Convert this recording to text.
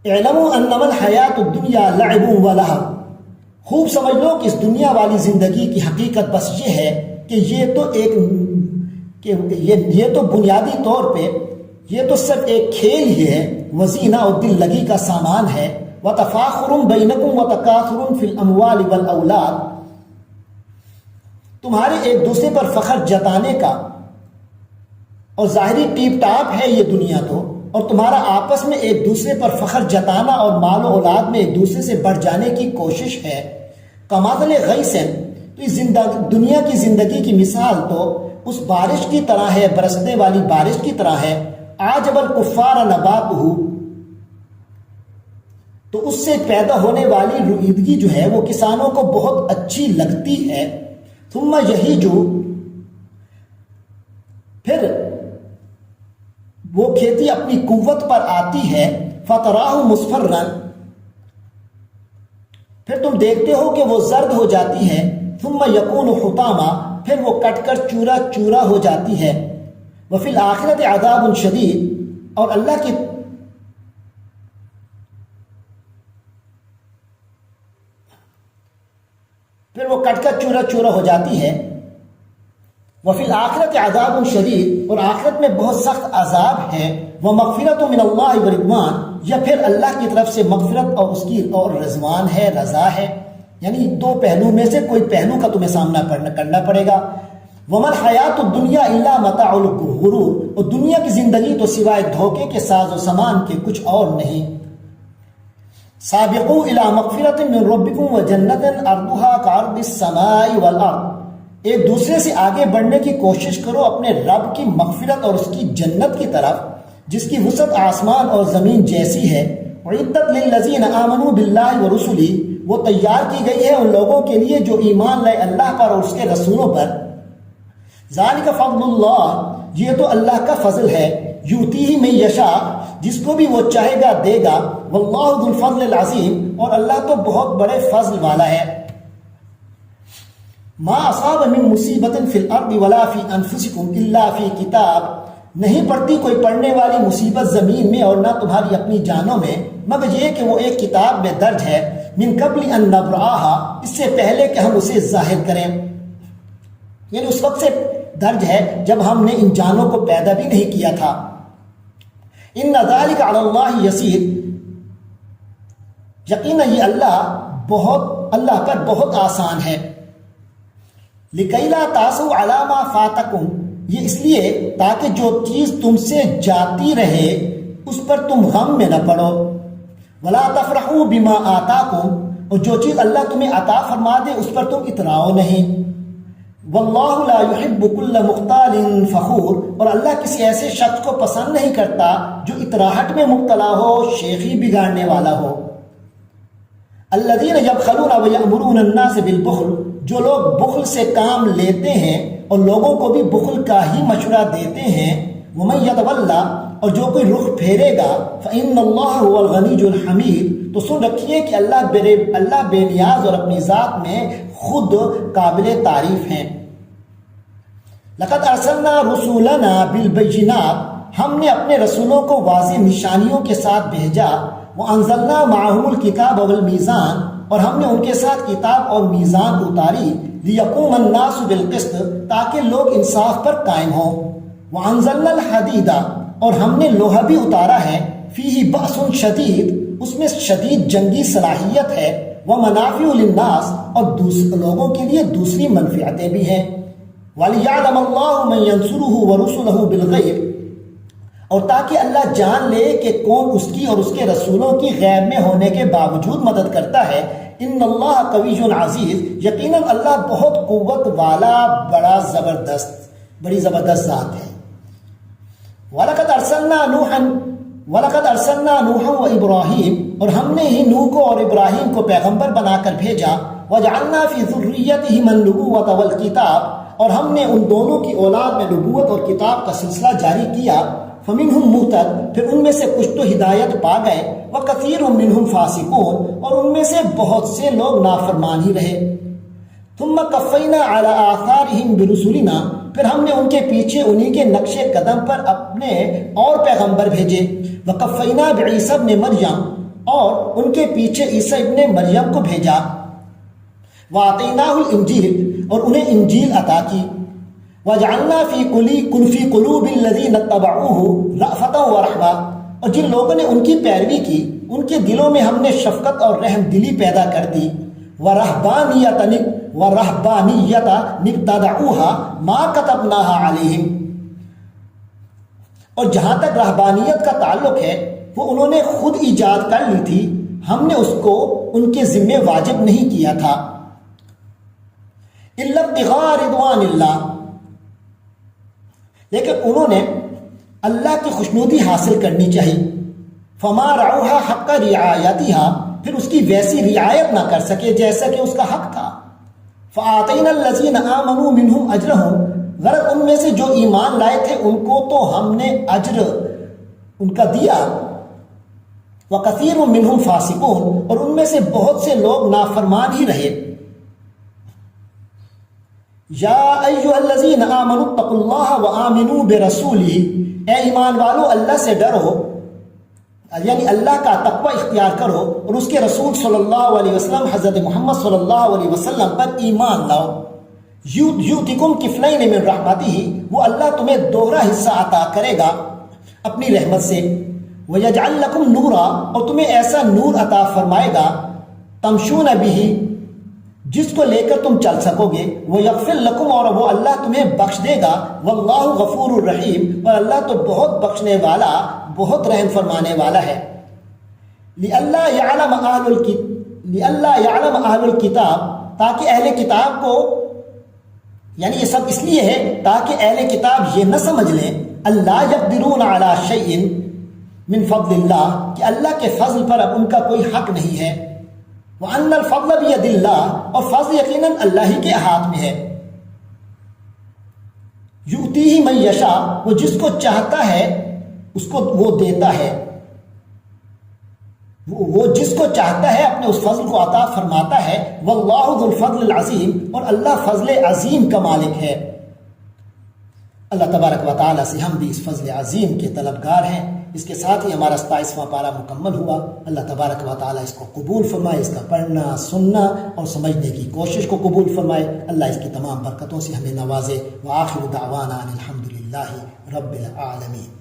اعلموا انما الحیات الدنیا لعب و لہو، خوب سمجھ لو کہ اس دنیا والی زندگی کی حقیقت بس یہ ہے کہ یہ تو بنیادی طور پہ یہ تو صرف ایک کھیل ہی ہے، وزینہ اور دل لگی کا سامان ہے، وتفاخر بینکم وتکاثر فی الاموال والاولاد، تمہارے ایک دوسرے پر فخر جتانے کا اور ظاہری ٹیپ ٹاپ ہے یہ دنیا تو، اور تمہارا آپس میں ایک دوسرے پر فخر جتانا اور مال و اولاد میں ایک دوسرے سے بڑھ جانے کی کوشش ہے۔ کمثل غیث، تو اس دنیا کی زندگی کی مثال تو اس بارش کی طرح ہے، برسنے والی بارش کی طرح ہے، اعجب الکفار نباتہ، تو اس سے پیدا ہونے والی رویدگی جو ہے وہ کسانوں کو بہت اچھی لگتی ہے، ثم یہیج، پھر وہ کھیتی اپنی قوت پر آتی ہے، فتراہ مصفرا، پھر تم دیکھتے ہو کہ وہ زرد ہو جاتی ہے، ثم یکون حطاما، پھر وہ کٹ کر چورا چورا ہو جاتی ہے، وفی الآخرۃ عذاب شدید، اور اللہ کی پھر وہ کٹ کر چورا چورا ہو جاتی ہے، وفی الآخرۃ عذاب شدید، اور آخرت میں بہت سخت عذاب ہے، ومغفرۃ من اللہ ورضوان، یا پھر اللہ کی طرف سے مغفرت اور اس کی اور رضوان ہے، رضا ہے، یعنی دو پہلو میں سے کوئی پہلو کا تمہیں سامنا کرنا پڑے گا۔ وما الحیات الدنیا الا متاع الغرور، اور دنیا کی زندگی تو سوائے دھوکے کے ساز و سامان کے کچھ اور نہیں۔ سابقوا الی مغفرۃ من ربکم وجنۃ عرضھا کعرض السماء والارض، ایک دوسرے سے آگے بڑھنے کی کوشش کرو اپنے رب کی مغفرت اور اس کی جنت کی طرف جس کی وسعت آسمان اور زمین جیسی ہے، اعدت للذین آمنوا باللہ ورسلہ، وہ تیار کی گئی ہے ان لوگوں کے لیے جو ایمان لائے اللہ پر اور اس کے رسولوں پر، ذالک فضل اللہ، یہ تو اللہ کا فضل ہے، یؤتیہ من یشاء، جس کو بھی وہ چاہے گا دے گا، واللہ ذو الفضل العظیم، اور اللہ تو بہت بڑے فضل والا ہے۔ ما اصاب من مصیبت فی الارض ولا فی انفسکم الا فی کتاب، نہیں پڑتی کوئی پڑنے والی مصیبت زمین میں اور نہ تمہاری اپنی جانوں میں مگر یہ کہ وہ ایک کتاب میں درج ہے، من قبل ان نبرأہا، اس سے پہلے کہ ہم اسے ظاہر کریں، یعنی اس وقت سے درج ہے جب ہم نے ان جانوں کو پیدا بھی نہیں کیا تھا۔ ان ذلک علی اللہ یسیر، یقیناً یہ اللہ پر بہت آسان ہے۔ لِكَيْ لَا تَأْسَوْا عَلَىٰ مَا فَاتَكُمْ، یہ اس لیے تاکہ جو چیز تم سے جاتی رہے اس پر تم غم میں نہ پڑو، وَلَا تَفْرَحُوا بِمَا آتَاكُمْ، اور جو چیز اللہ تمہیں عطا فرما دے اس پر تم اتراؤ نہیں، وَاللَّهُ لَا يُحِبُّ كُلَّ مُخْتَالٍ فَخُورٍ، اور اللہ کسی ایسے شخص کو پسند نہیں کرتا جو اتراہٹ میں مبتلا ہو، شیخی بگاڑنے والا ہو۔ الذین یبخلون ویأمرون الناس بالبخل، جو لوگ بخل سے کام لیتے ہیں اور لوگوں کو بھی بخل کا ہی مشورہ دیتے ہیں، ومن یتولی، اور جو کوئی رخ پھیرے گا، فإن اللہ هو الغنی الحمید، تو سن رکھیے کہ اللہ بے نیاز اور اپنی ذات میں خود قابل تعریف ہیں۔ لقد ارسلنا رسولنا بالبینات، ہم نے اپنے رسولوں کو واضح نشانیوں کے ساتھ بھیجا، وانزلنا معهم الکتاب والمیزان، اور ہم نے ان کے ساتھ کتاب اور میزان اتاری، لیقوم الناس بالقسط، تاکہ لوگ انصاف پر قائم ہوں، وانزلنا الحدید، اور ہم نے لوہا بھی اتارا ہے، فیہ بأس شدید، اس میں شدید جنگی صلاحیت ہے، ومنافع للناس، اور لوگوں کے لیے دوسری منفعتیں بھی ہیں، وَلِيَعْلَمَ اللَّهُ مَن يَنْصُرُهُ وَرُسُلَهُ بِالْغَيْبِ، اور تاکہ اللہ جان لے کہ کون اس کی اور اس کے رسولوں کی غیب میں ہونے کے باوجود مدد کرتا ہے۔ ان اللہ قوی عزیز، یقیناً اللہ بہت قوت والا، بڑی زبردست ذات ہے۔ وَلَقَدْ أَرْسَلْنَا نُوحًا وَإِبْرَاهِيمَ، اور ہم نے ہی نوح کو اور ابراہیم کو پیغمبر بنا کر بھیجا، وَجَعَلْنَا فِي ذُرِّيَّتِهِمَا النُّبُوَّةَ وَالْكِتَابَ، اور ہم نے ان دونوں کی اولاد میں نبوت اور کتاب کا سلسلہ جاری کیا، فَمِنْهُمْ مُهْتَدٍ، پھر ان میں سے کچھ تو ہدایت پا گئے، وَكَثِيرٌ مِّنْهُمْ فَاسِقُونَ، اور ان میں سے بہت سے لوگ نافرمان ہی رہے۔ ثُمَّ قَفَّيْنَا عَلَىٰ آثَارِهِمْ بِرُسُلِنَا، پھر ہم نے ان کے پیچھے انہی کے نقش قدم پر اپنے اور پیغمبر بھیجے، وَقَفَّيْنَا بِعِیسَىٰ ابْنِ مَرْیَم، اور ان کے پیچھے عیسیٰ ابن مریم کو بھیجا، وَآتَيْنَاهُ الْإِنْجِيلَ اور انہیں انجیل عطا کی، وَجَعَلْنَا فِي قُلُوبِ الَّذِينَ اتَّبَعُوهُ رَأْفَةً وَرَحْمَةً اور جن لوگوں نے ان کی پیروی کی ان کے دلوں میں ہم نے شفقت اور رحم دلی پیدا کر دی، وَرَهْبَانِيَّةً ابْتَدَعُوهَا مَا كَتَبْنَاهَا عَلَيْهِمْ اور جہاں تک رہبانیت کا تعلق ہے وہ انہوں نے خود ایجاد کر لی تھی، ہم نے اس کو ان کے ذمے واجب نہیں کیا تھا، إِلَّا ابْتِغَاءَ رِضْوَانِ اللَّهِ لیکن انہوں نے اللہ کی خوشنودی حاصل کرنی چاہیے، فَمَا رَعَوْهَا حَقَّ رِعَایَتِهَا پھر اس کی ویسی رعایت نہ کر سکے جیسا کہ اس کا حق تھا، فَآتَيْنَا الَّذِينَ آمَنُوا مِنْهُمْ أَجْرَهُمْ غرض ان میں سے جو ایمان لائے تھے ان کو تو ہم نے اجر ان کا دیا، وَكَثِيرٌ مِّنْهُمْ فَاسِقُونَ اور ان میں سے بہت سے لوگ نافرمان ہی رہے۔ یا ایھا الذین آمنوا اتقوا اللہ وآمنوا برسولہ اے ایمان والو اللہ سے ڈرو، یعنی اللہ کا تقوی اختیار کرو اور اس کے رسول صلی اللہ علیہ وسلم حضرت محمد صلی اللہ علیہ وسلم پر ایمان لاؤ، یؤتکم کفلین من رحمتہ وہ اللہ تمہیں دوہرا حصہ عطا کرے گا اپنی رحمت سے، ویجعل لکم نورا اور تمہیں ایسا نور عطا فرمائے گا، تمشون بہ جس کو لے کر تم چل سکو گے، ویغفر لکم اور وہ اللہ تمہیں بخش دے گا، واللہ غفور الرحیم اور اللہ تو بہت بخشنے والا بہت رحم فرمانے والا ہے۔ لئلا یعلم اہل الکتاب تاکہ اہل کتاب کو، یعنی یہ سب اس لیے ہے تاکہ اہل کتاب یہ نہ سمجھ لیں اللہ یقدرون علی شیء من فضل اللہ کہ اللہ کے فضل پر اب ان کا کوئی حق نہیں ہے، وَأَنَّ الْفَضْلَ بِيَدِ اللَّهِ اور فضل یقیناً اللہ ہی کے ہاتھ میں ہے، یؤتیہ من یشاء وہ جس کو چاہتا ہے اس کو وہ دیتا ہے، وہ جس کو چاہتا ہے اپنے اس فضل کو عطا فرماتا ہے، واللہ ذو الفضل العظیم اور اللہ فضل عظیم کا مالک ہے۔ اللہ تبارک و تعالیٰ سے ہم بھی اس فضل عظیم کے طلبگار ہیں۔ اس کے ساتھ ہی ہمارا 27واں پارہ مکمل ہوا۔ اللہ تبارک و تعالیٰ اس کو قبول فرمائے، اس کا پڑھنا سننا اور سمجھنے کی کوشش کو قبول فرمائے۔ اللہ اس کی تمام برکتوں سے ہمیں نوازے۔ وآخر دعوانا ان الحمد للہ رب العالمین۔